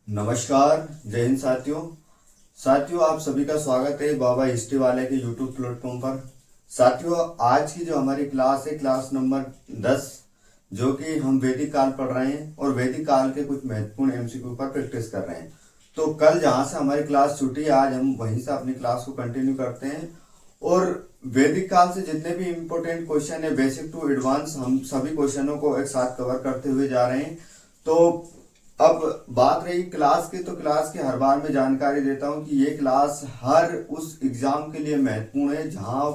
नमस्कार, जय हिंद साथियों। आप सभी का स्वागत है बाबा हिस्ट्री वाले के यूट्यूब प्लेटफॉर्म पर। साथियों, आज की जो हमारी क्लास है, क्लास नंबर 10, जो कि हम वैदिक काल पढ़ रहे हैं और वैदिक काल के कुछ महत्वपूर्ण एमसीक्यू पर प्रैक्टिस कर रहे हैं। तो कल जहां से हमारी क्लास छूटी, आज हम वहीं से अपनी क्लास को कंटिन्यू करते हैं और वैदिक काल से जितने भी इम्पोर्टेंट क्वेश्चन है, बेसिक टू एडवांस, हम सभी क्वेश्चनों को एक साथ कवर करते हुए जा रहे हैं। तो अब बात रही क्लास की, तो क्लास की हर बार मैं जानकारी देता हूं कि ये क्लास हर उस एग्जाम के लिए महत्वपूर्ण है जहां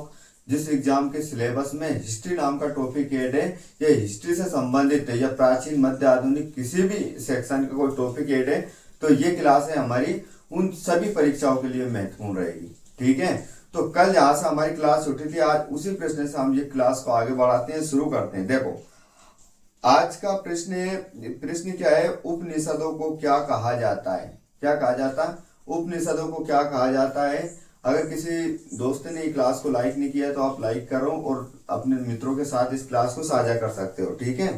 जिस एग्जाम के सिलेबस में हिस्ट्री नाम का टॉपिक ऐड है, या हिस्ट्री से संबंधित है, या प्राचीन मध्य आधुनिक किसी भी सेक्शन का कोई टॉपिक ऐड है, तो ये क्लास है हमारी उन सभी परीक्षाओं के लिए महत्वपूर्ण रहेगी। ठीक है, तो कल जहां से हमारी क्लास छुट्टी थी, आज उसी प्रश्न से हम ये क्लास को आगे बढ़ाते हैं, शुरू करते हैं। देखो, आज का प्रश्न क्या है? उपनिषदों को क्या कहा जाता है? क्या कहा जाता है? उपनिषदों को क्या कहा जाता है? अगर किसी दोस्त ने क्लास को लाइक नहीं किया तो आप लाइक करो और अपने मित्रों के साथ इस क्लास को साझा कर सकते हो। ठीक है,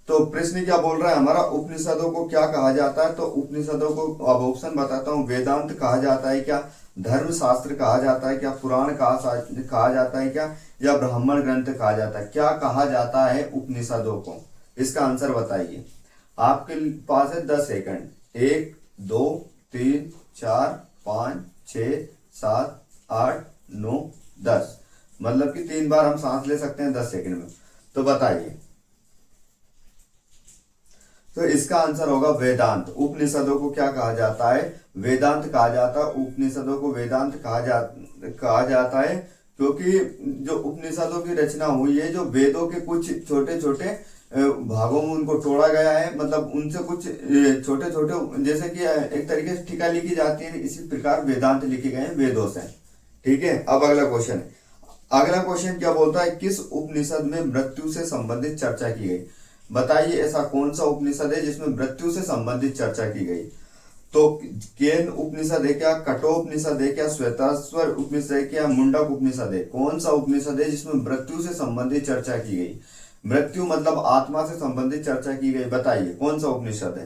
तो प्रश्न क्या बोल रहा है हमारा? उपनिषदों को क्या कहा जाता है? तो उपनिषदों को अब ऑप्शन बताता हूँ। वेदांत कहा जाता है क्या? धर्म शास्त्र कहा जाता है क्या? पुराण कहा जाता है क्या? या ब्राह्मण ग्रंथ कहा जाता है? क्या कहा जाता है उपनिषदों को? इसका आंसर बताइए। आपके पास है 10 सेकंड। 1, 2, 3, 4, 5, 6, 7, 8, 9, 10। मतलब कि 3 बार हम सांस ले सकते हैं 10 सेकंड में। तो बताइए। तो इसका आंसर होगा वेदांत। उपनिषदों को क्या कहा जाता है? वेदांत कहा जाता है। उपनिषदों को वेदांत कहा जाता है क्योंकि जो उपनिषदों की रचना हुई है, जो वेदों के कुछ छोटे छोटे भागों में उनको तोड़ा गया है, मतलब उनसे कुछ छोटे छोटे, जैसे कि एक तरीके से टीका लिखी जाती है, इसी प्रकार वेदांत लिखे गए हैं वेदों से। ठीक है, अब अगला क्वेश्चन है। अगला क्वेश्चन क्या बोलता है? किस उपनिषद में मृत्यु से संबंधित चर्चा की गई? बताइए, ऐसा कौन सा उपनिषद है जिसमें मृत्यु से संबंधित चर्चा की गई? तो केन उपनिषद है क्या? कठोपनिषद है क्या? श्वेताश्वर उपनिषद है क्या? मुंडक उपनिषद है? कौन सा उपनिषद है जिसमें मृत्यु से संबंधित चर्चा की गई? मृत्यु मतलब आत्मा से संबंधित चर्चा की गई। बताइए कौन सा उपनिषद है?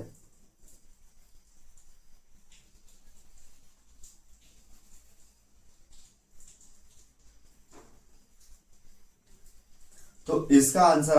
तो इसका आंसर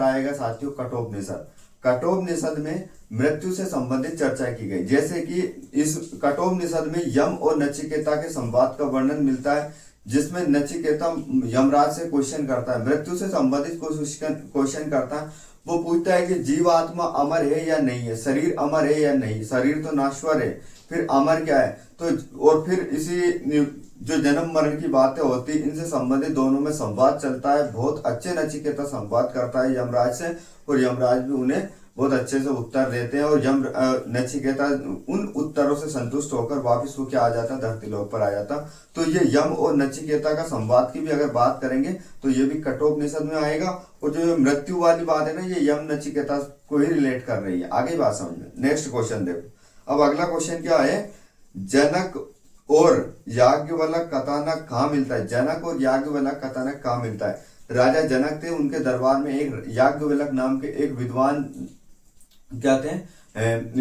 आएगा साथियों कठोपनिषद। कठोपनिषद में मृत्यु से संबंधित चर्चा की गई। जैसे कि इस कठोपनिषद में यम और नचिकेता के संवाद का वर्णन मिलता है, जिसमें नचिकेता यमराज से क्वेश्चन करता है, मृत्यु से संबंधित क्वेश्चन करता है। वो पूछता है कि जीवात्मा अमर है या नहीं है, शरीर अमर है या नहीं, शरीर तो नश्वर है, फिर अमर क्या है? तो और फिर इसी जो जन्म मरण की बातें होती, इनसे संबंधित दोनों में संवाद चलता है। बहुत अच्छे नचिकेता संवाद करता है यमराज से, और यमराज भी उन्हें बहुत अच्छे से उत्तर देते हैं, और नचिकेता उन उत्तरों से संतुष्ट होकर वापस वो क्या आ जाता, धरती लोक पर आ जाता। तो ये यम और नचिकेता का संवाद की भी अगर बात करेंगे तो ये भी कठोपनिषद में आएगा। और जो मृत्यु वाली बात है ना, ये यम नचिकेता को ही रिलेट कर रही है। आगे बात समझ में। नेक्स्ट क्वेश्चन देखो। अब अगला क्वेश्चन क्या है? जनक और याज्ञवल्क्य कथानक कहाँ मिलता है? जनक और याज्ञवल्क्य कथानक कहाँ मिलता है? राजा जनक थे, उनके दरबार में एक याज्ञवल्क्य नाम के एक विद्वान क्या थे,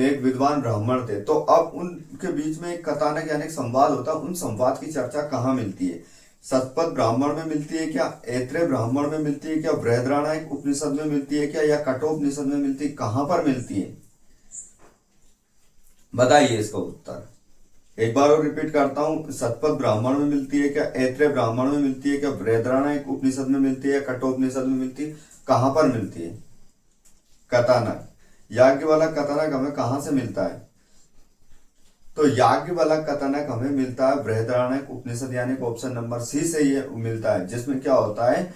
एक विद्वान ब्राह्मण थे। तो अब उनके बीच में एक कथानक यानी संवाद होता है। उन संवाद की चर्चा कहाँ मिलती है? शतपथ ब्राह्मण में मिलती है क्या? ऐत्रेय ब्राह्मण में मिलती है क्या? बृहदारण्यक उपनिषद में मिलती है क्या? या कठोपनिषद में मिलती है? कहाँ पर मिलती है? बताइए इसका उत्तर। एक बार और रिपीट करता हूँ। शतपथ ब्राह्मण में मिलती है क्या? ऐत्रेय ब्राह्मण में मिलती है क्या? बृहदारण्यक उपनिषद में मिलती है? कठोपनिषद में मिलती है? कहाँ पर मिलती है कथानक? याज्ञवल्क्य कथानक हमें कहाँ से मिलता है? तो याज्ञवल्क्य कथानक हमें मिलता है बृहदारण्यक उपनिषद, यानी ऑप्शन नंबर सी से ये मिलता है। जिसमें क्या होता है,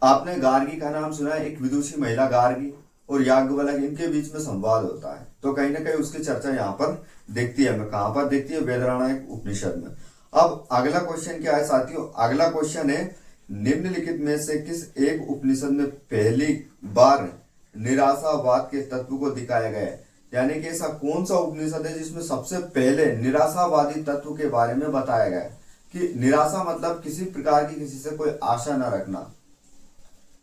आपने गार्गी का नाम सुना है? एक विदुषी महिला गार्गी और याज्ञवल्क्य, इनके बीच में संवाद होता है। तो कहीं ना कहीं उसकी चर्चा यहाँ पर देखती है। हमें कहाँ पर देखती है? बृहदारण्यक उपनिषद में। अब अगला क्वेश्चन क्या है साथियों? अगला क्वेश्चन है, निम्नलिखित में से किस एक उपनिषद में पहली बार निराशावाद के तत्व को दिखाया गया है? यानी कि ऐसा कौन सा उपनिषद है जिसमें सबसे पहले निराशावादी तत्व के बारे में बताया गया है? कि निराशा मतलब किसी प्रकार की किसी से कोई आशा न रखना।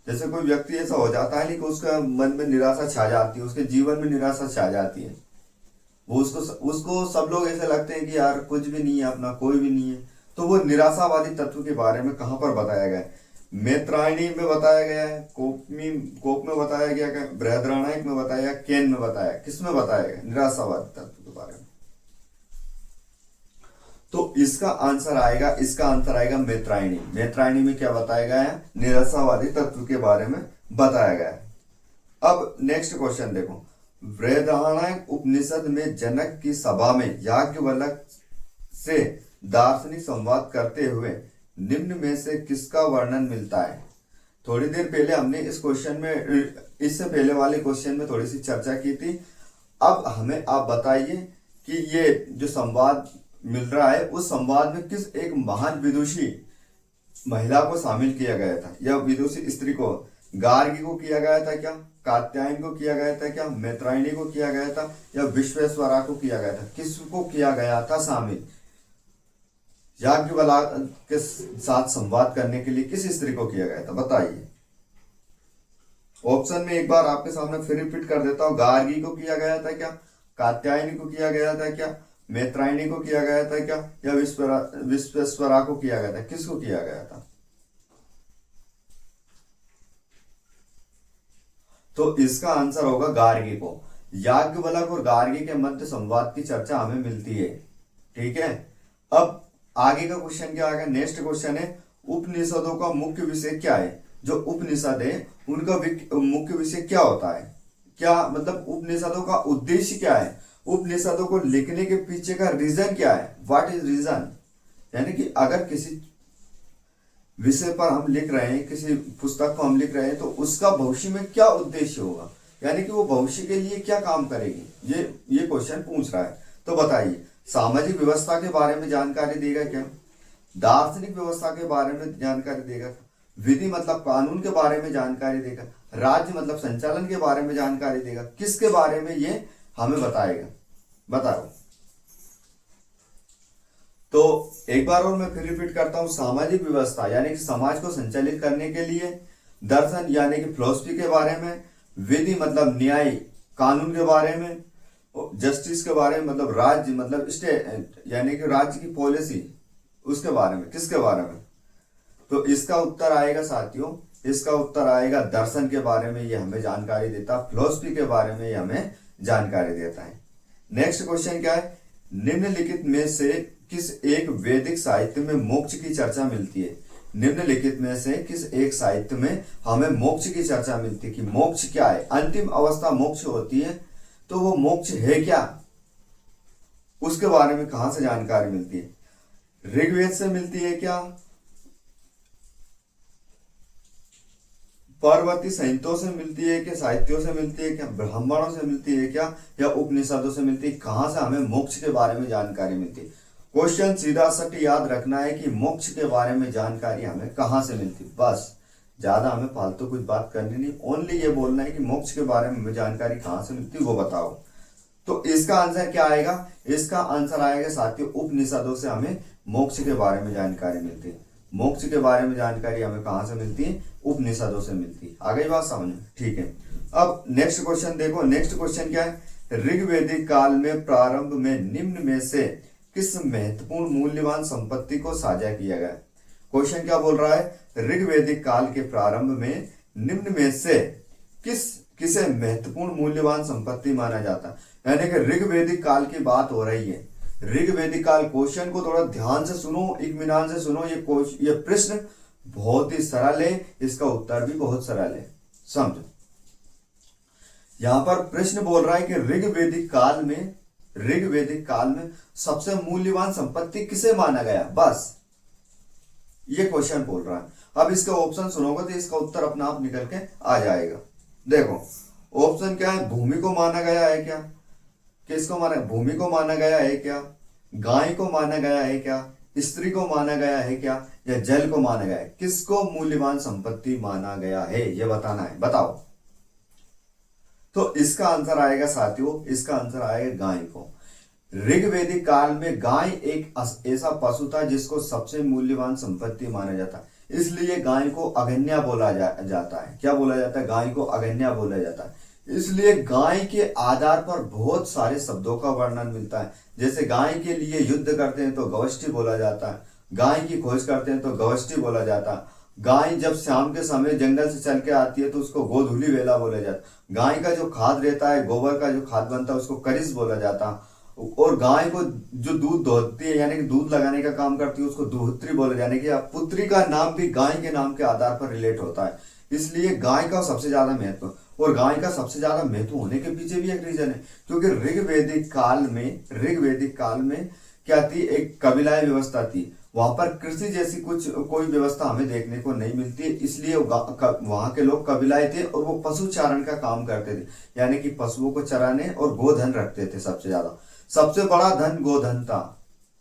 जैसे कोई व्यक्ति ऐसा हो जाता है कि उसका मन में निराशा छा जाती है, उसके जीवन में निराशा छा जाती है। वो उसको उसको सब लोग ऐसे लगते हैं कि यार कुछ भी नहीं है, अपना कोई भी नहीं है। तो वो निराशावादी तत्व के बारे में कहाँ पर बताया गया है? मैत्रायणी में बताया गया है, कोप में बताया गया है, बृहदारण्यक में बताया गया, केन में बताया, किस में बताया गया निराशावादी तत्व के बारे में? तो इसका आंसर आएगा मैत्रायणी। मैत्रायणी में क्या बताया गया है? निराशावादी तत्व के बारे में बताया गया है। अब नेक्स्ट क्वेश्चन देखो, बृहदारण्यक उपनिषद में जनक की सभा में याज्ञवल्क्य से दार्शनिक संवाद करते हुए निम्न में से किसका वर्णन मिलता है? थोड़ी देर पहले हमने इस क्वेश्चन में, इससे पहले वाले क्वेश्चन में थोड़ी सी चर्चा की थी। अब हमें आप बताइए कि ये जो संवाद मिल रहा है, उस संवाद में किस एक महान विदुषी महिला को शामिल किया गया था? या विदुषी स्त्री को, गार्गी को किया गया था क्या, कात्यायन को किया गया था क्या, मैत्रायणी को किया गया था, या विश्वेश्वरा को किया गया था? किसको किया गया था शामिल? याज्ञवल्क्य के साथ संवाद करने के लिए किस स्त्री को किया गया था? बताइए। ऑप्शन में एक बार आपके सामने फिर रिपीट कर देता हूं। गार्गी को किया गया था क्या, कात्यायनी को किया गया था क्या, मैत्रायणी को किया गया था क्या, या विश्वेश्वरा को किया गया था? किसको किया गया था? तो इसका आंसर होगा गार्गी को। याज्ञवल्क्य और गार्गी के मध्य संवाद की चर्चा हमें मिलती है। ठीक है, अब आगे का क्वेश्चन क्या आएगा? नेक्स्ट क्वेश्चन है, उपनिषदों का मुख्य विषय क्या है? जो उपनिषद है उनका मुख्य विषय क्या होता है? क्या मतलब उपनिषदों का उद्देश्य क्या है? उपनिषदों को लिखने के पीछे का रीजन क्या है? What is reason? यानी कि अगर किसी विषय पर हम लिख रहे हैं, किसी पुस्तक को हम लिख रहे हैं, तो उसका भविष्य में क्या उद्देश्य होगा? यानी कि वो भविष्य के लिए क्या काम करेगी? ये क्वेश्चन पूछ रहा है। तो बताइए, सामाजिक व्यवस्था के बारे में जानकारी देगा क्या, दार्शनिक व्यवस्था के बारे में जानकारी देगा, विधि मतलब कानून के बारे में जानकारी देगा, राज्य मतलब संचालन के बारे में जानकारी देगा, किसके बारे में ये हमें बताएगा? बताओ। तो एक बार और मैं फिर रिपीट करता हूं, सामाजिक व्यवस्था यानी कि समाज को संचालित करने के लिए, दर्शन यानी कि फिलॉसफी के बारे में, विधि मतलब न्याय कानून के बारे में, जस्टिस के बारे में मतलब राज्य मतलब स्टेट यानी कि राज्य की पॉलिसी उसके बारे में, किसके बारे में? तो इसका उत्तर आएगा साथियों, इसका उत्तर आएगा दर्शन के बारे में ये हमें जानकारी देता है, फिलॉसफी के बारे में ये हमें जानकारी देता है। नेक्स्ट क्वेश्चन क्या है? निम्नलिखित में से किस एक वैदिक साहित्य में मोक्ष की चर्चा मिलती है? निम्नलिखित में से किस एक साहित्य में हमें मोक्ष की चर्चा मिलती है कि मोक्ष क्या है, अंतिम अवस्था मोक्ष होती है, तो वो मोक्ष है क्या, उसके बारे में कहां से जानकारी मिलती है? ऋग्वेद से मिलती है क्या, पर्वती संहिताओं से मिलती है क्या, साहित्यों से मिलती है क्या, ब्राह्मणों से मिलती है क्या, या उपनिषदों से मिलती है? कहां से हमें मोक्ष के बारे में जानकारी मिलती है? क्वेश्चन सीधा सट याद रखना है कि मोक्ष के बारे में जानकारी हमें कहां से मिलती है। बस ज्यादा हमें फालतू कुछ बात करनी नहीं, ओनली ये बोलना है कि मोक्ष के बारे में जानकारी कहां से मिलती है वो बताओ। तो इसका आंसर क्या आएगा? इसका आंसर आएगा साथियों, उपनिषदों से हमें मोक्ष के बारे में जानकारी मिलती है। मोक्ष के बारे में जानकारी हमें कहां से मिलती है? उपनिषदों से मिलती है। आ गई बात समझ में? ठीक है, अब नेक्स्ट क्वेश्चन देखो। नेक्स्ट क्वेश्चन क्या है? ऋग्वैदिक काल में प्रारंभ में निम्न में से किस महत्वपूर्ण मूल्यवान संपत्ति को साझा किया गया? क्वेश्चन क्या बोल रहा है? ऋग्वैदिक काल के प्रारंभ में निम्न में से किसे महत्वपूर्ण मूल्यवान संपत्ति माना जाता है? यानी कि ऋग्वैदिक काल की बात हो रही है। ऋग्वैदिक काल, क्वेश्चन को थोड़ा ध्यान से सुनो, इत्मीनान से सुनो। ये प्रश्न बहुत ही सरल है, इसका उत्तर भी बहुत सरल है, समझो। यहां पर प्रश्न बोल रहा है कि ऋग्वैदिक काल में सबसे मूल्यवान संपत्ति किसे माना गया? बस ये क्वेश्चन बोल रहा है। अब इसका ऑप्शन सुनोगे तो इसका उत्तर अपना आप निकल के आ जाएगा। देखो ऑप्शन क्या है? भूमि को माना गया है क्या? किसको माना? भूमि को माना गया है क्या? गाय को माना गया है क्या? स्त्री को माना गया है क्या? या जल को माना गया है? किसको मूल्यवान संपत्ति माना गया है ये बताना है, बताओ। तो इसका आंसर आएगा साथियों, इसका आंसर आएगा गाय को। ऋग्वैदिक काल में गाय एक ऐसा पशु था जिसको सबसे मूल्यवान संपत्ति माना जाता, इसलिए गाय को अगन्या बोला जाता है। क्या बोला जाता है? गाय को अगन्या बोला जाता है। इसलिए गाय के आधार पर बहुत सारे शब्दों का वर्णन मिलता है। जैसे गाय के लिए युद्ध करते हैं तो गवष्टि बोला जाता है, गाय की खोज करते हैं तो गवष्टि बोला जाता है, गाय जब शाम के समय जंगल से चल के आती है तो उसको गोधूली वेला बोला जाता है, गाय का जो खाद रहता है, गोबर का जो खाद बनता है उसको करिस बोला जाता है, और गाय को जो दूध दोहती है यानी कि दूध लगाने का काम करती है उसको दूहत्री बोला, यानी कि पुत्री का नाम भी गाय के नाम के आधार पर रिलेट होता है। इसलिए गाय का सबसे ज्यादा महत्व, और गाय का सबसे ज्यादा महत्व होने के पीछे भी एक रीजन है, क्योंकि ऋग्वैदिक काल में क्या थी, एक कबीलाई व्यवस्था थी। वहां पर कृषि जैसी कोई व्यवस्था हमें देखने को नहीं मिलती, इसलिए वहां के लोग कबीलाई थे और वो पशु चारण का काम करते थे, यानी कि पशुओं को चराने और गोधन रखते थे। सबसे ज्यादा, सबसे बड़ा धन गोधन था,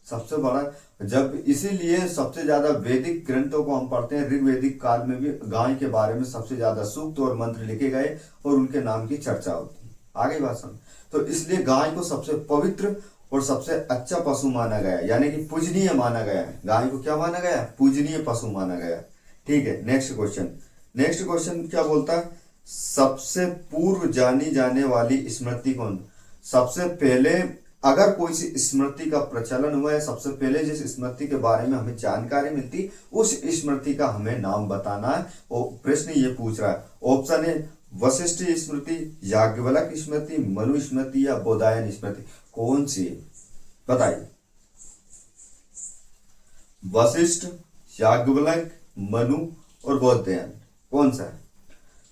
सबसे बड़ा। जब इसीलिए सबसे ज्यादा वैदिक ग्रंथों को हम पढ़ते हैं, ऋग्वैदिक काल में भी गाय के बारे में सबसे ज्यादा सूक्त और मंत्र लिखे गए और उनके नाम की चर्चा होती है। आगे बात समझ। तो इसलिए गाय को सबसे पवित्र और सबसे अच्छा पशु माना गया, यानी कि पूजनीय माना गया है। गाय को क्या माना गया? पूजनीय पशु माना गया। ठीक है, नेक्स्ट क्वेश्चन क्या बोलता है? सबसे पूर्व जानी जाने वाली स्मृति कौन? सबसे पहले अगर कोई सी स्मृति का प्रचलन हुआ है, सबसे पहले जिस स्मृति के बारे में हमें जानकारी मिलती, उस स्मृति का हमें नाम बताना है। और प्रश्न ये पूछ रहा है, ऑप्शन है वशिष्ठ स्मृति, याज्ञवल्क्य स्मृति, मनु स्मृति या बोधायन स्मृति, कौन सी है? बताइए। वशिष्ठ, याज्ञवल्क्य, मनु और बोधायन, कौन सा है?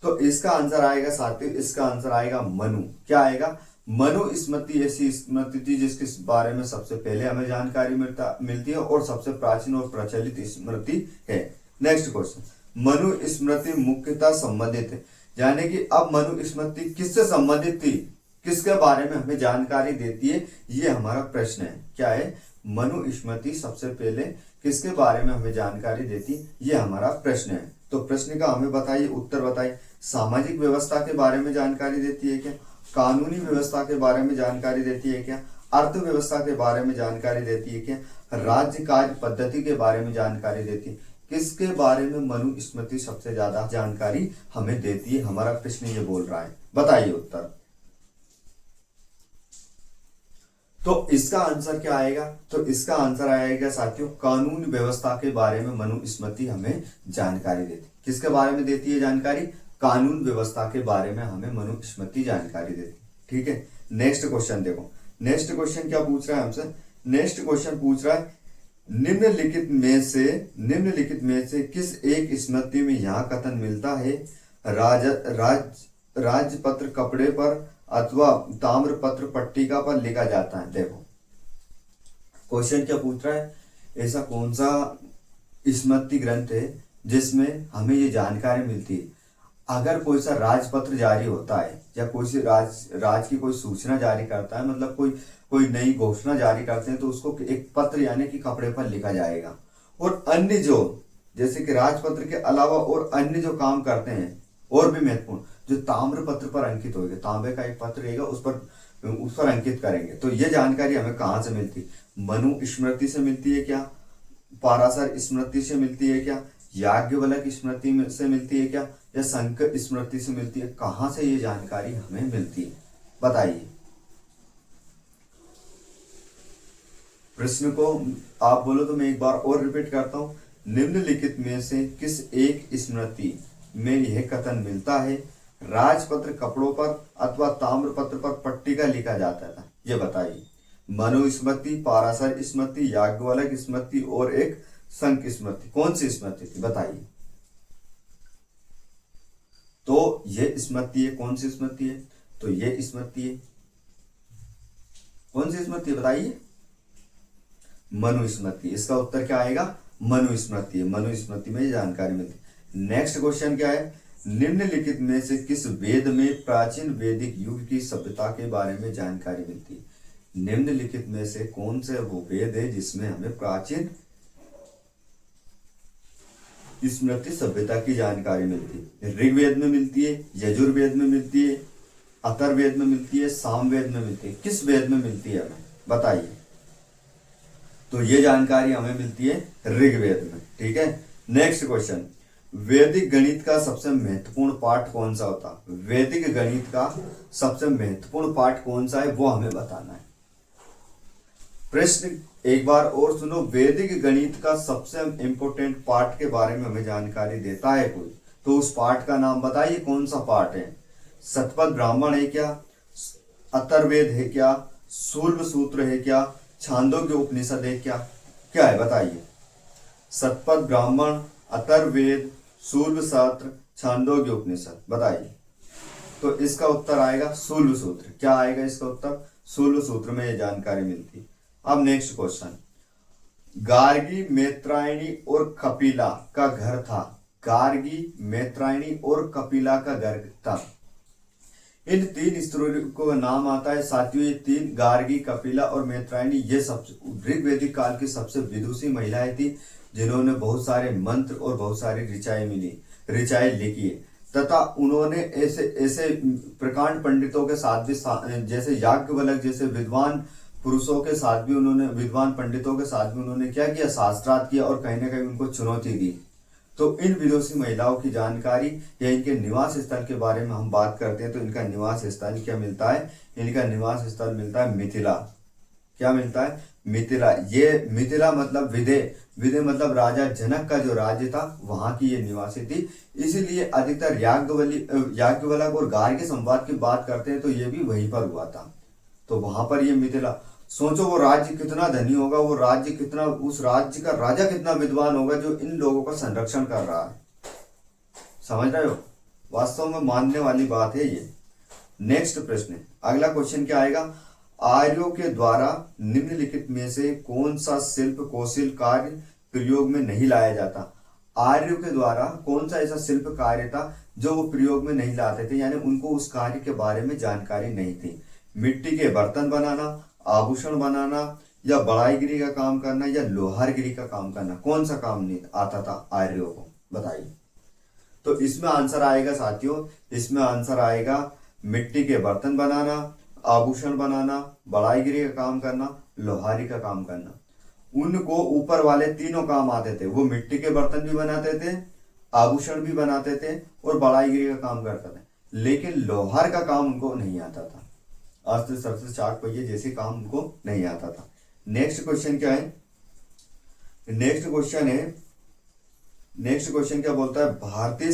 तो इसका आंसर आएगा साथियों, इसका आंसर आएगा मनु। क्या आएगा? मनु स्मृति ऐसी स्मृति थी जिसके बारे में सबसे पहले हमें जानकारी मिलती है और सबसे प्राचीन और प्रचलित स्मृति है। नेक्स्ट क्वेश्चन, मनु स्मृति मुख्यतः संबंधित है, यानी कि अब मनु स्मृति किससे संबंधित थी, किसके बारे में हमें जानकारी देती है, ये हमारा प्रश्न है। क्या है? मनु स्मृति सबसे पहले किसके बारे में हमें जानकारी देती, ये हमारा प्रश्न है। तो प्रश्न का हमें बताइए, उत्तर बताइए। सामाजिक व्यवस्था के बारे में जानकारी देती है क्या? कानूनी व्यवस्था के बारे में जानकारी देती है क्या? अर्थव्यवस्था के बारे में जानकारी देती है क्या? राज्य कार्य पद्धति के बारे में जानकारी देती है? किसके बारे में मनु स्मृति सबसे ज्यादा जानकारी हमें देती है? हमारा प्रश्न ये बोल रहा है, बताइए उत्तर। तो इसका आंसर क्या आएगा? तो इसका आंसर आएगा साथियों, कानून व्यवस्था के बारे में मनु स्मृति हमें जानकारी देती। किसके बारे में देती है जानकारी? कानून व्यवस्था के बारे में हमें मनु स्मृति जानकारी देती। ठीक है, नेक्स्ट क्वेश्चन देखो। नेक्स्ट क्वेश्चन क्या पूछ रहा है हमसे? नेक्स्ट क्वेश्चन पूछ रहा है, निम्नलिखित में से किस एक स्मृति में यह कथन मिलता है, राजपत्र कपड़े पर अथवा ताम्रपत्र पट्टिका पर लिखा जाता है। देखो क्वेश्चन क्या पूछ रहा है, ऐसा कौन सा स्मृति ग्रंथ है जिसमें हमें ये जानकारी मिलती है, अगर कोई सा राजपत्र जारी होता है या कोई सी राज की कोई सूचना जारी करता है, मतलब कोई नई घोषणा जारी करते हैं, तो उसको एक पत्र यानी कि कपड़े पर लिखा जाएगा। और अन्य जो, जैसे कि राजपत्र के अलावा और अन्य जो काम करते हैं और भी महत्वपूर्ण, जो ताम्र पत्र पर अंकित होगा, तांबे का एक पत्र रहेगा, उस पर अंकित करेंगे। तो ये जानकारी हमें कहाँ से मिलती? मनु स्मृति से मिलती है क्या? पाराशर स्मृति से मिलती है क्या? याज्ञवल्क्य स्मृति से मिलती है क्या? या संक स्मृति से मिलती है? कहां से ये जानकारी हमें मिलती है, बताइए। प्रश्न को आप बोलो तो मैं एक बार और रिपीट करता हूं, निम्नलिखित में से किस एक स्मृति में यह कथन मिलता है, राजपत्र कपड़ों पर अथवा ताम्रपत्र पर पट्टिका लिखा जाता था, ये बताइए। मनु स्मृति, पाराशर स्मृति, याज्ञवल्क्य स्मृति और एक संक स्मृति, कौन सी स्मृति थी, बताइए। तो ये स्मृति है, कौन सी स्मृति है? तो ये स्मृति है, कौन सी स्मृति है बताइए? मनु स्मृति। इसका उत्तर क्या आएगा? मनु स्मृति है। मनु स्मृति में जानकारी मिलती है। नेक्स्ट क्वेश्चन क्या है, निम्नलिखित में से किस वेद में प्राचीन वैदिक युग की सभ्यता के बारे में जानकारी मिलती है? निम्नलिखित में से कौन से वो वेद है जिसमें हमें प्राचीन स्मृति सभ्यता की जानकारी मिलती है? ऋग्वेद में मिलती है, यजुर्वेद में मिलती है, अथर्ववेद में मिलती है, सामवेद में मिलती है, किस वेद में मिलती है हमें, बताइए। तो ये जानकारी हमें मिलती है ऋग्वेद में। ठीक है, नेक्स्ट क्वेश्चन, वैदिक गणित का सबसे महत्वपूर्ण पाठ कौन सा होता? वैदिक गणित का सबसे महत्वपूर्ण पाठ कौन सा है वो हमें बताना है। प्रश्न एक बार और सुनो, वैदिक गणित का सबसे इंपॉर्टेंट पाठ के बारे में हमें जानकारी देता है कोई, तो उस पाठ का नाम बताइए, कौन सा पाठ है? शतपथ ब्राह्मण है क्या, अथर्ववेद है क्या, शूल्ब सूत्र है क्या, छांदोग्य उपनिषद है क्या? क्या है बताइए? शतपथ ब्राह्मण, अथर्ववेद, शूल्ब सूत्र, छांदोग्य उपनिषद, बताइए। तो इसका उत्तर आएगा शूल्ब सूत्र। क्या आएगा इसका उत्तर? शूल्ब सूत्र में यह जानकारी मिलती। अब नेक्स्ट क्वेश्चन, गार्गी, मैत्रायणी और कपिला का घर था। गार्गी, मैत्रायणी और कपिला का घर था। इन तीन स्त्रियों को नाम आता है साथियों, ये तीन, गार्गी, कपिला और मैत्रायणी, ये सबसे ऋग्वैदिक काल की सबसे विदुषी महिलाएं थी, जिन्होंने बहुत सारे मंत्र और बहुत सारी ऋचाएं लिखी है। तथा उन्होंने ऐसे ऐसे प्रकांड पंडितों के साथ भी, जैसे याज्ञवल्क्य जैसे विद्वान पुरुषों के साथ भी उन्होंने, विद्वान पंडितों के साथ भी उन्होंने क्या किया? शास्त्रार्थ किया और कहीं ना कहीं उनको चुनौती दी। तो इन विदुषी महिलाओं की जानकारी या इनके निवास स्थल के बारे में हम बात करते हैं, तो इनका निवास स्थल क्या मिलता है? इनका निवास स्थल मिलता है मिथिला। क्या मिलता है? मिथिला। ये मिथिला मतलब विदे मतलब राजा जनक का जो राज्य था, वहां की ये निवासी थी। इसीलिए अधिकतर याज्ञवल्क्य और गार्गी संवाद की बात करते हैं तो ये भी वहीं पर हुआ था। तो वहां पर ये मिथिला, सोचो वो राज्य कितना धनी होगा, वो राज्य कितना, उस राज्य का राजा कितना विद्वान होगा जो इन लोगों का संरक्षण कर रहा है। समझ रहे हो? वास्तव में मानने वाली बात है ये। नेक्स्ट प्रश्न, अगला क्वेश्चन क्या आएगा? आर्यों के द्वारा निम्नलिखित में से कौन सा शिल्प कौशल कार्य प्रयोग में नहीं लाया जाता? आर्यों के द्वारा कौन सा ऐसा शिल्प कार्य था जो वो प्रयोग में नहीं लाते थे, यानी उनको उस कार्य के बारे में जानकारी नहीं थी? मिट्टी के बर्तन बनाना, आभूषण बनाना, या बढ़ाईगिरी का काम करना, या लोहारगिरी का काम करना, कौन सा काम नहीं आता था आर्यों को? बताइए। तो इसमें आंसर आएगा साथियों, इसमें आंसर आएगा मिट्टी के बर्तन बनाना, आभूषण बनाना, बढ़ाईगिरी का काम करना, लोहारी का काम करना। उनको ऊपर वाले तीनों काम आते थे। वो मिट्टी के बर्तन भी बनाते थे, आभूषण भी बनाते थे और बढ़ाईगिरी का काम करते थे, लेकिन लोहार का काम उनको नहीं आता था। अस्त्र शस्त्र चाक पहिए जैसे काम उनको नहीं आता था। नेक्स्ट क्वेश्चन क्या है? नेक्स्ट क्वेश्चन क्या बोलता है? भारतीय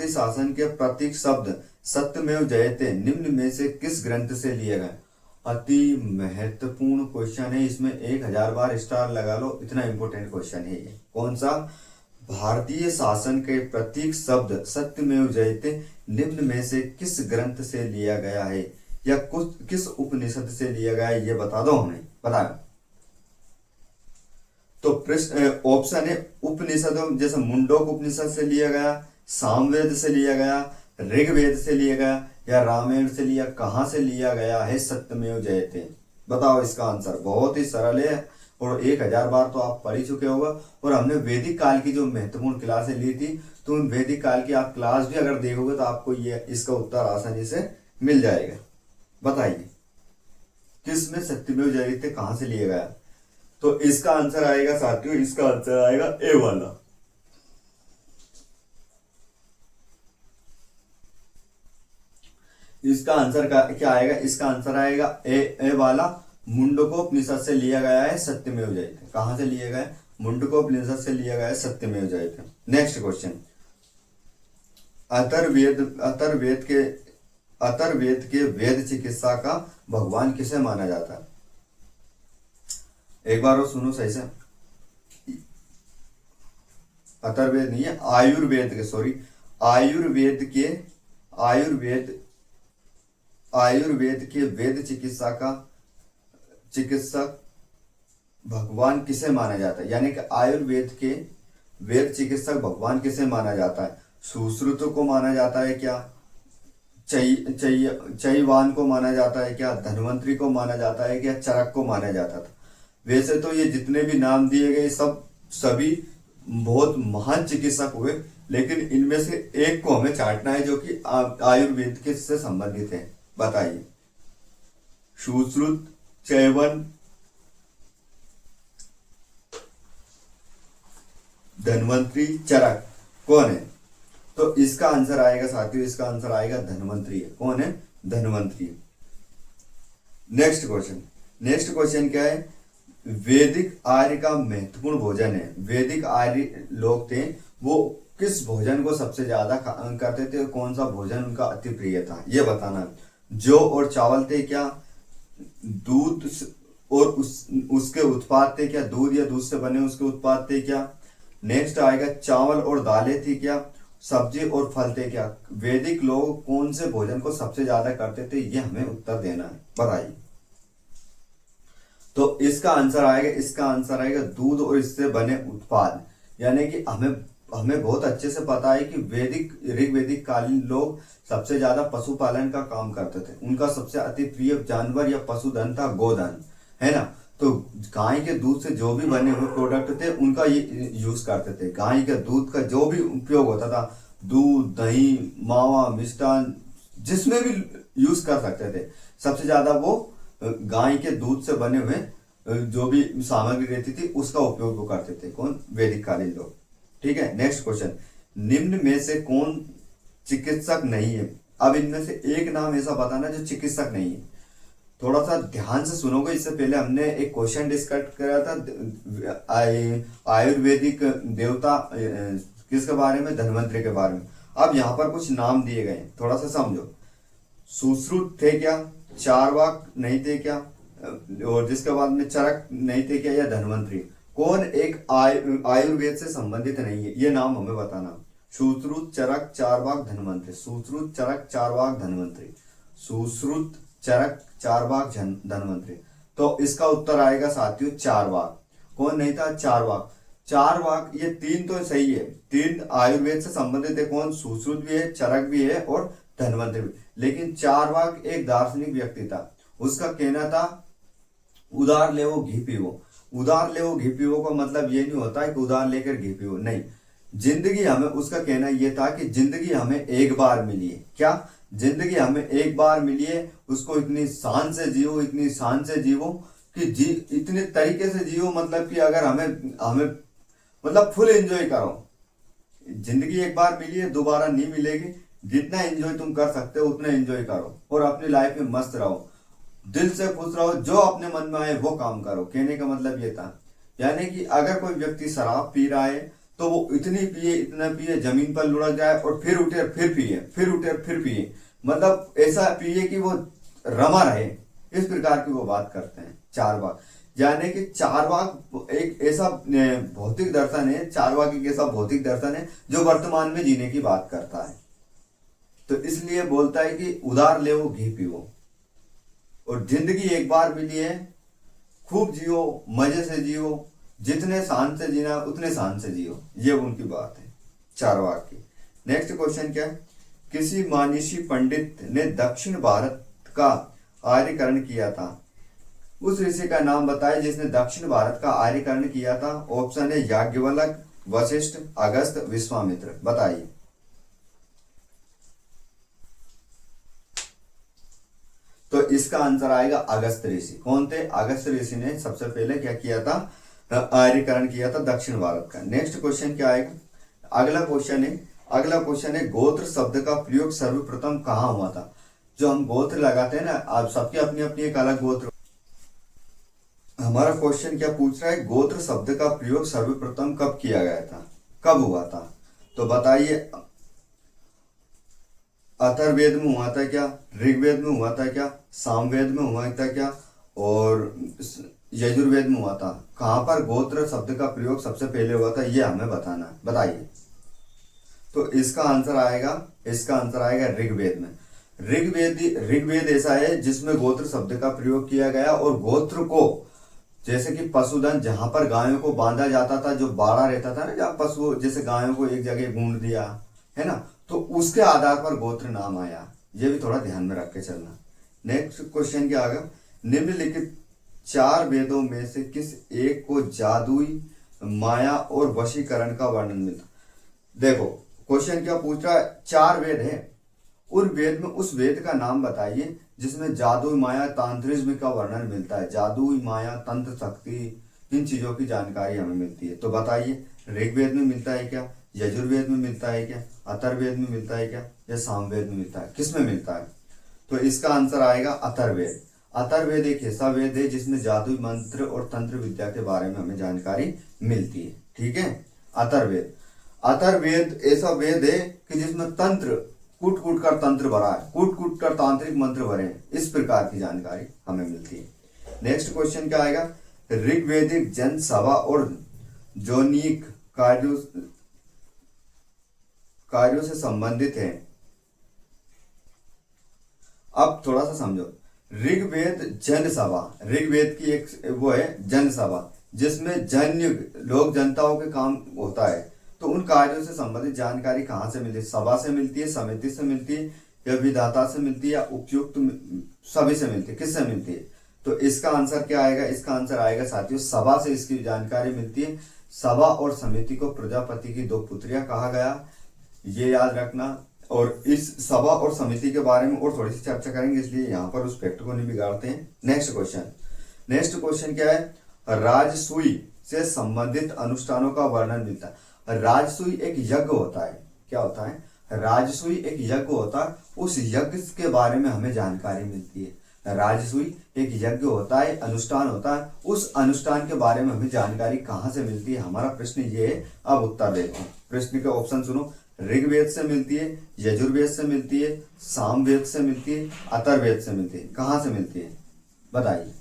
शासन के प्रतीक शब्द सत्यमेव जयते निम्न में से किस ग्रंथ से लिए गए? अति महत्वपूर्ण क्वेश्चन है, इसमें 1000 बार स्टार लगा लो, इतना इंपॉर्टेंट क्वेश्चन है ये। कौन सा? भारतीय शासन के प्रतीक शब्द सत्यमेव जयते निम्न में से किस ग्रंथ से लिया गया है, या किस उपनिषद से लिया गया है, ये बता दो हमें, बताओ। तो प्रश्न ऑप्शन है उपनिषदों, जैसे मुंडोक उपनिषद से लिया गया, सामवेद से लिया गया, ऋग्वेद से लिया गया, या रामायण से लिया, कहां से लिया गया है सत्यमेव जयते? बताओ इसका आंसर। बहुत ही सरल है और 1000 बार तो आप पढ़ ही चुके होगा। और हमने वैदिक काल की जो महत्वपूर्ण क्लासें ली थी, तो उन वैदिक काल की आप क्लास भी अगर देखोगे तो आपको ये इसका उत्तर आसानी से मिल जाएगा। बताइए किस में सत्यमेव जयते कहां से लिया गया? तो इसका आंसर आएगा साथियों, इसका आंसर आएगा ए वाला। इसका आंसर क्या आएगा? इसका आंसर आएगा ए वाला, मुंडकोपनिषद से लिया गया है सत्यमेव जयते। कहां से लिया गया? मुंडकोपनिषद से लिया गया है सत्यमेव जयते। नेक्स्ट क्वेश्चन, अथर्ववेद के वेद चिकित्सा का भगवान किसे माना जाता है? एक बार और सुनो सही से। अथर्ववेद नहीं है, आयुर्वेद के, सॉरी, आयुर्वेद के वेद चिकित्सक भगवान किसे माना जाता है? यानी कि आयुर्वेद के वेद चिकित्सक भगवान किसे माना जाता है? सुश्रुत को माना जाता है क्या? चैवान को माना जाता है क्या? धन्वंतरी को माना जाता है क्या? चरक को माना जाता था? वैसे तो ये जितने भी नाम दिए गए सभी बहुत महान चिकित्सक हुए, लेकिन इनमें से एक को हमें चाटना है जो कि आयुर्वेद के से संबंधित है। बताइए। सुश्रुत, चैवन, धन्वंतरी, चरक, कौन है? तो इसका आंसर आएगा साथियों, इसका आंसर आएगा धन्वंतरी है। कौन है? Dhanvantari. Next question, next question क्या है? वैदिक आर्य का महत्वपूर्ण भोजन है। वैदिक आर्य लोग थे, वो किस भोजन को सबसे ज्यादा करते थे? कौन सा भोजन उनका अति प्रिय था, ये बताना है। जौ और चावल थे क्या? दूध और उसके उत्पाद थे क्या? दूध या दूध से बने उसके उत्पाद थे क्या? नेक्स्ट आएगा चावल और दालें थी क्या? सब्जी और फल थे क्या? वैदिक लोग कौन से भोजन को सबसे ज्यादा करते थे, ये हमें उत्तर देना है, बताइए। तो इसका आंसर आएगा, इसका आंसर आएगा दूध और इससे बने उत्पाद। यानी कि हमें हमें बहुत अच्छे से पता है कि ऋग्वैदिक कालीन लोग सबसे ज्यादा पशुपालन का काम करते थे। उनका सबसे अति प्रिय जानवर या पशुधन था गोधन, है ना। तो गाय के दूध से जो भी बने हुए प्रोडक्ट थे उनका ये यूज करते थे। गाय के दूध का जो भी उपयोग होता था, दूध, दही, मावा, मिष्टान, जिसमें भी यूज कर सकते थे, सबसे ज्यादा वो गाय के दूध से बने हुए जो भी सामग्री रहती थी उसका उपयोग वो करते थे। कौन? वैदिक कालीन लोग। ठीक है। नेक्स्ट क्वेश्चन, निम्न में से कौन चिकित्सक नहीं है? अब इनमें से एक नाम ऐसा बताना जो चिकित्सक नहीं है। थोड़ा सा ध्यान से सुनोगे, इससे पहले हमने एक क्वेश्चन डिस्कस करा था आयुर्वेदिक देवता किसके बारे में? धन्वंतरी के बारे में। अब यहाँ पर कुछ नाम दिए गए, थोड़ा सा समझो। सुश्रुत थे क्या? चारवाक नहीं थे क्या? और जिसके बाद में चरक नहीं थे क्या? या धन्वंतरी? कौन एक आयुर्वेद से संबंधित नहीं है, ये नाम हमें बताना। सुश्रुत, चरक, चारवाक, धन्वंतरी। सुश्रुत, चरक, चारवाक, धन्वंतरी। सुश्रुत, चरक, चारवाक, धन्वंतरी। तो इसका उत्तर आएगा साथियों चारवाक। कौन नहीं था? चारवाक। चारवाक, ये तीन तो सही है, तीन आयुर्वेद से संबंधित है। कौन? सुश्रुत भी है, चरक भी है और धन्वंतरी भी। लेकिन चारवाक एक दार्शनिक व्यक्ति था। उसका कहना था उधार ले वो घी पीवो। उधार ले वो घी पीवो का मतलब ये नहीं होता है कि उधार लेकर घी पीवो, नहीं। जिंदगी हमें, उसका कहना ये था कि जिंदगी हमें एक बार मिली है। क्या? जिंदगी हमें एक बार मिली है, उसको इतनी शान से जियो, इतनी शान से जियो कि इतने तरीके से जियो, मतलब कि अगर हमें हमें मतलब फुल एंजॉय करो। जिंदगी एक बार मिली है, दोबारा नहीं मिलेगी। जितना एंजॉय तुम कर सकते हो उतना एंजॉय करो और अपनी लाइफ में मस्त रहो, दिल से खुश रहो, जो अपने मन में आए वो काम करो। कहने का मतलब ये था, यानी कि अगर कोई व्यक्ति शराब पी रहा है तो वो इतनी पिए, इतना पिए, जमीन पर लुढ़क जाए और फिर उठे फिर पिए, फिर उठे फिर पिए, मतलब ऐसा पिए कि वो रमा रहे। इस प्रकार की वो बात करते हैं चारवाक। यानी कि चारवाक एक ऐसा भौतिक दर्शन है, चारवाक एक ऐसा भौतिक दर्शन है जो वर्तमान में जीने की बात करता है। तो इसलिए बोलता है कि उधार ले वो घी पीवो और जिंदगी एक बार मिली है, खूब जियो, मजे से जियो, जितने शान से जीना उतने शान से जियो। ये उनकी बात है चारवाक की। नेक्स्ट क्वेश्चन क्या है? किसी मानीषी पंडित ने दक्षिण भारत का आर्यकरण किया था। उस ऋषि का नाम बताए जिसने दक्षिण भारत का आर्यकरण किया था। ऑप्शन है याज्ञवल्क, वशिष्ठ, अगस्त, विश्वामित्र। बताइए। तो इसका आंसर आएगा अगस्त ऋषि। कौन थे? अगस्त ऋषि ने सबसे पहले क्या किया था? आर्यकरण किया था दक्षिण भारत का। नेक्स्ट क्वेश्चन क्या आएगा? अगला क्वेश्चन है गोत्र शब्द का प्रयोग सर्वप्रथम कहाँ हुआ था? जो हम गोत्र लगाते हैं ना, आप सबकी अपनी अपनी एक अलग गोत्र। हमारा क्वेश्चन क्या पूछ रहा है? गोत्र शब्द का प्रयोग सर्वप्रथम कब किया गया था, कब हुआ था? तो बताइए। अथर्ववेद में हुआ था क्या? ऋग्वेद में हुआ था क्या? सामवेद में हुआ था क्या? और यजुर्वेद में हुआ था? कहां पर गोत्र शब्द का प्रयोग सबसे पहले हुआ था, ये हमें बताना है। बताइए। तो इसका आंसर आएगा ऋग्वेद में। ऋग्वेद ऐसा है जिसमें गोत्र शब्द का प्रयोग किया गया। और गोत्र को, जैसे कि पशुधन, जहां पर गायों को बांधा जाता था, जो बाड़ा रहता था ना, जहां पशु, जैसे गायों को एक जगह गूंद दिया है ना, तो उसके आधार पर गोत्र नाम आया। ये भी थोड़ा ध्यान में रख के चलना। नेक्स्ट क्वेश्चन क्या आएगा? निम्नलिखित चार वेदों में से किस एक को जादुई, माया और वशीकरण का वर्णन मिलता? देखो क्वेश्चन क्या पूछ रहा है? चार वेद है, उन वेद में उस वेद का नाम बताइए जिसमें जादुई, माया, तांत्रिज्म का वर्णन मिलता है। जादुई, माया, तंत्र शक्ति, इन चीजों की जानकारी हमें मिलती है। तो बताइए, ऋग्वेद में मिलता है क्या? यजुर्वेद में मिलता है क्या, अथर्ववेद में मिलता है क्या, या सामवेद में मिलता है, किस में मिलता है? तो इसका आंसर आएगा अथर्ववेद। अथर्ववेद एक ऐसा वेद है जिसमें जादू मंत्र और तंत्र विद्या के बारे में हमें जानकारी मिलती है। ठीक है, अथर्ववेद। अथर्ववेद ऐसा वेद है कि जिसमें तंत्र कूट कूट कर तंत्र भरा है, कूट कूट कर तांत्रिक मंत्र भरे हैं, इस प्रकार की जानकारी हमें मिलती है। नेक्स्ट क्वेश्चन क्या आएगा? ऋग्वेदिक जन सभा और जोनिक कार्यों से संबंधित है। अब थोड़ा सा समझो। ऋग्वेद जन सभा, ऋग्वेद की एक वो है जन सभा, जिसमें जन्य लोग जनताओं के काम होता है। तो उन कार्यों से संबंधित जानकारी कहाँ से मिलती है? सभा से मिलती है, समिति से मिलती है, या विधाता से मिलती है, या उपयुक्त सभी से मिलती है, किससे मिलती है? तो इसका आंसर क्या आएगा? इसका आंसर आएगा साथियों सभा से इसकी जानकारी मिलती है। सभा और समिति को प्रजापति की दो पुत्रियां कहा गया, ये याद रखना। और इस सभा और समिति के बारे में और थोड़ी सी चर्चा करेंगे, इसलिए यहाँ पर उस फैक्ट को नहीं बिगाड़ते हैं। नेक्स्ट क्वेश्चन क्या है? राजसूय से संबंधित अनुष्ठानों का वर्णन मिलता है। राजसूय एक यज्ञ होता है। क्या होता है? राजसूय एक यज्ञ होता है, उस यज्ञ के बारे में हमें जानकारी मिलती है। राजसूय एक यज्ञ होता है, अनुष्ठान होता है, उस अनुष्ठान के बारे में हमें जानकारी कहाँ से मिलती है? हमारा प्रश्न ये है। अब उत्तर देखो, प्रश्न के ऑप्शन सुनो। ऋग्वेद से मिलती है, यजुर्वेद से मिलती है, सामवेद से मिलती है, अथर्ववेद से मिलती है। कहाँ से मिलती है बताइए?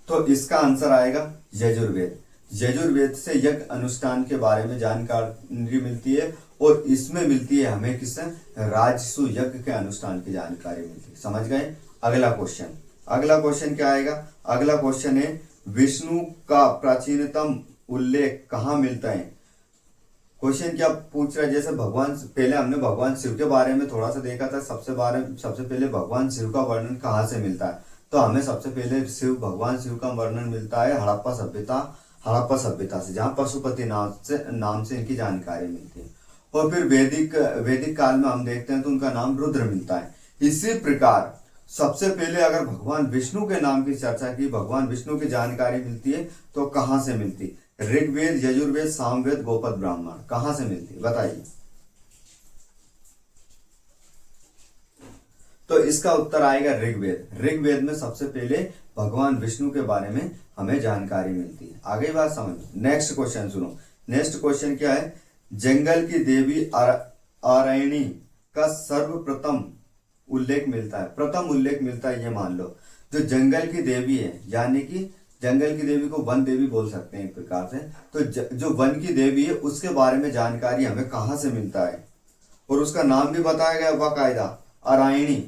तो इसका आंसर आएगा यजुर्वेद। यजुर्वेद से यज्ञ अनुष्ठान के बारे में जानकारी मिलती है, और इसमें मिलती है हमें किससे? राजसूय यज्ञ के अनुष्ठान की जानकारी मिलती है। समझ गए? अगला क्वेश्चन क्या आएगा? अगला क्वेश्चन है विष्णु का प्राचीनतम उल्लेख कहाँ मिलता है? क्वेश्चन क्या पूछ रहा है? जैसे भगवान, पहले हमने भगवान शिव के बारे में थोड़ा सा देखा था। सबसे पहले भगवान शिव का वर्णन कहाँ से मिलता है? तो हमें सबसे पहले भगवान शिव का वर्णन मिलता है हड़प्पा सभ्यता से, जहाँ पशुपति नाम से इनकी जानकारी मिलती है। और फिर वैदिक काल में हम देखते हैं तो उनका नाम रुद्र मिलता है। इसी प्रकार सबसे पहले अगर भगवान विष्णु के नाम की चर्चा की, भगवान विष्णु की जानकारी मिलती है, तो कहाँ से मिलती? ऋग्वेद, यजुर्वेद, सामवेद, गोपद ब्राह्मण, कहाँ से मिलती बताइए? तो इसका उत्तर आएगा ऋग्वेद। ऋग्वेद में सबसे पहले भगवान विष्णु के बारे में हमें जानकारी मिलती है। आगे बात समझो। नेक्स्ट क्वेश्चन सुनो। नेक्स्ट क्वेश्चन क्या है? जंगल की देवी आरण्यनी का सर्वप्रथम उल्लेख मिलता है। प्रथम उल्लेख मिलता है, ये मान लो। जो जंगल की देवी है, यानी कि जंगल की देवी को वन देवी बोल सकते हैं एक प्रकार से। तो जो वन की देवी है उसके बारे में जानकारी हमें कहाँ से मिलता है? और उसका नाम भी बताया गया बाकायदा, अरायणी।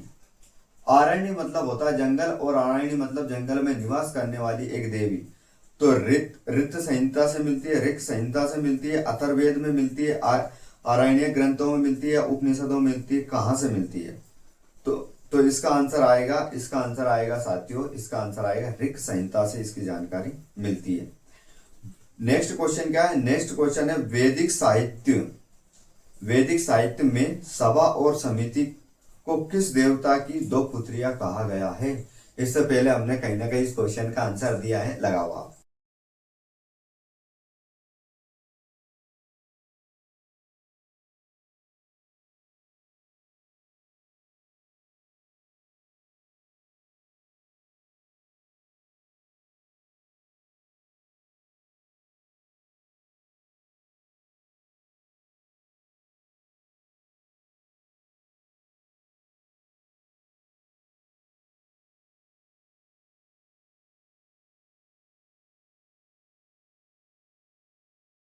आरण्य मतलब होता है जंगल, और आरण्य मतलब जंगल में निवास करने वाली एक देवी। तो ऋत संहिता से मिलती है, ऋक संहिता से मिलती है, अथर्ववेद में मिलती है, आरण्य ग्रंथों में मिलती है, उपनिषदों में मिलती है। कहाँ से मिलती है? तो इसका आंसर आएगा साथियों, इसका आंसर आएगा ऋक संहिता से इसकी जानकारी मिलती है। नेक्स्ट क्वेश्चन क्या है? नेक्स्ट क्वेश्चन है वैदिक साहित्य में सभा और समिति को किस देवता की दो पुत्रियां कहा गया है? इससे पहले हमने कहीं ना कहीं इस क्वेश्चन का आंसर दिया है, लगाओ आप।